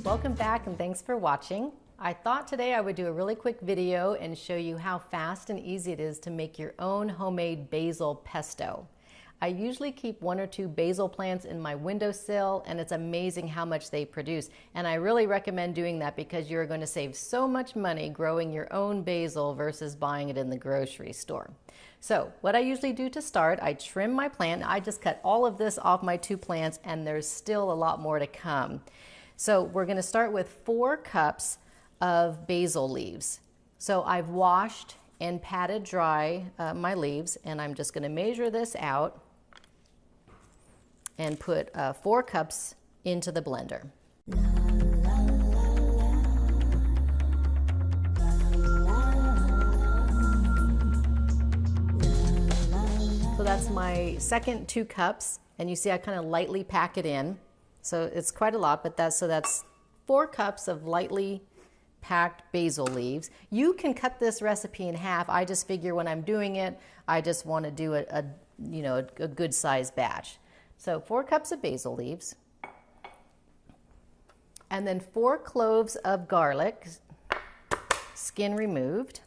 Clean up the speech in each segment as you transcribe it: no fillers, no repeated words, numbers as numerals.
welcome back and thanks for watching. I thought today I would do a really quick video and show you how fast and easy it is to make your own homemade basil pesto. I usually keep 1 or 2 basil plants in my windowsill, and it's amazing how much they produce. And I really recommend doing that because you're going to save so much money growing your own basil versus buying it in the grocery store. So what I usually do to start, I trim my plant. I just cut all of this off my 2 plants, and there's still a lot more to come. So we're going to start with 4 cups of basil leaves. So I've washed and patted dry my leaves, and I'm just going to measure this out and put 4 cups into the blender. So that's my second 2 cups, and you see I kind of lightly pack it in. So it's quite a lot, but that's 4 cups of lightly packed basil leaves. You can cut this recipe in half. I just figure when I'm doing it, I just want to do a good sized batch. So 4 cups of basil leaves, and then 4 cloves of garlic, skin removed.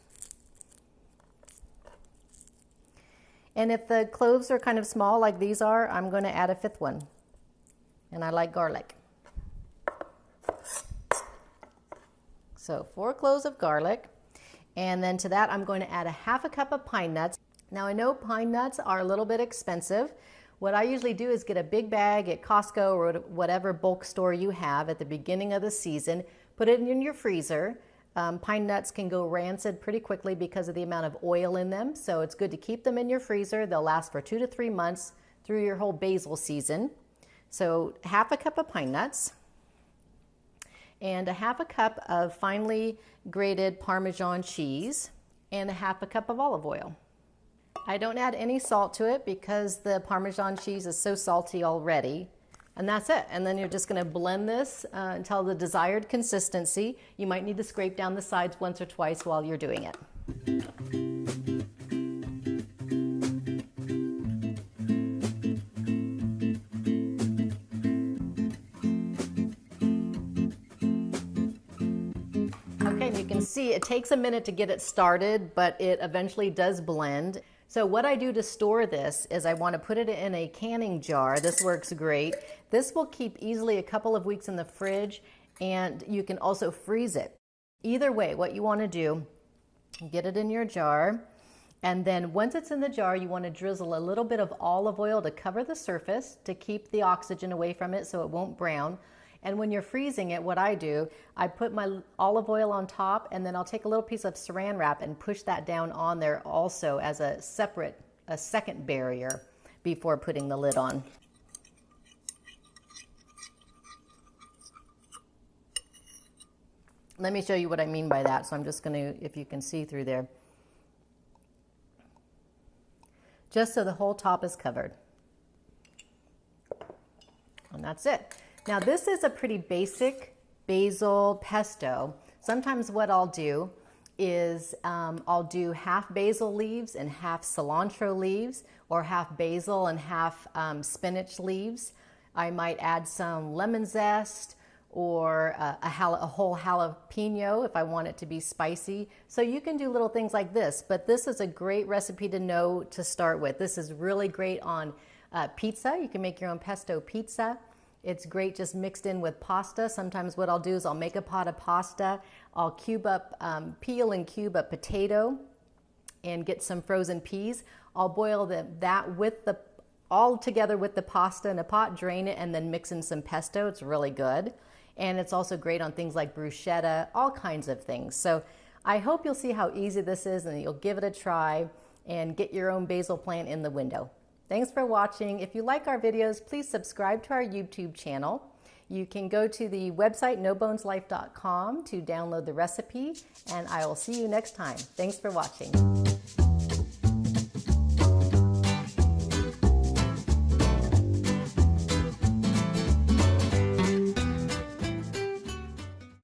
And if the cloves are kind of small like these are, I'm going to add a 5th one. And I like garlic. So 4 cloves of garlic. And then to that, I'm going to add a 1/2 cup of pine nuts. Now I know pine nuts are a little bit expensive. What I usually do is get a big bag at Costco or whatever bulk store you have at the beginning of the season, put it in your freezer. Pine nuts can go rancid pretty quickly because of the amount of oil in them, so it's good to keep them in your freezer. They'll last for 2 to 3 months through your whole basil season. So 1/2 cup of pine nuts and a 1/2 cup of finely grated Parmesan cheese and a 1/2 cup of olive oil. I don't add any salt to it because the Parmesan cheese is so salty already. And that's it. And then you're just going to blend this until the desired consistency. You might need to scrape down the sides once or twice while you're doing it. Okay, and you can see it takes a minute to get it started, but it eventually does blend. So what I do to store this is I want to put it in a canning jar. This works great. This will keep easily a couple of weeks in the fridge, and you can also freeze it. Either way, what you want to do, get it in your jar, and then once it's in the jar, you want to drizzle a little bit of olive oil to cover the surface to keep the oxygen away from it so it won't brown. And when you're freezing it, what I do, I put my olive oil on top, and then I'll take a little piece of saran wrap and push that down on there also as a second barrier before putting the lid on. Let me show you what I mean by that. So I'm just going to, if you can see through there, just so the whole top is covered. And that's it. Now this is a pretty basic basil pesto. Sometimes what I'll do is I'll do 1/2 basil leaves and 1/2 cilantro leaves, or 1/2 basil and 1/2 spinach leaves. I might add some lemon zest or a whole jalapeno if I want it to be spicy. So you can do little things like this, but this is a great recipe to know to start with. This is really great on pizza. You can make your own pesto pizza. It's great just mixed in with pasta. Sometimes what I'll do is I'll make a pot of pasta. I'll peel and cube a potato and get some frozen peas. I'll boil that all together with the pasta in a pot, drain it, and then mix in some pesto. It's really good. And it's also great on things like bruschetta, all kinds of things. So I hope you'll see how easy this is and you'll give it a try and get your own basil plant in the window. Thanks for watching. If you like our videos, please subscribe to our YouTube channel. You can go to the website noboneslife.com to download the recipe, and I will see you next time. Thanks for watching.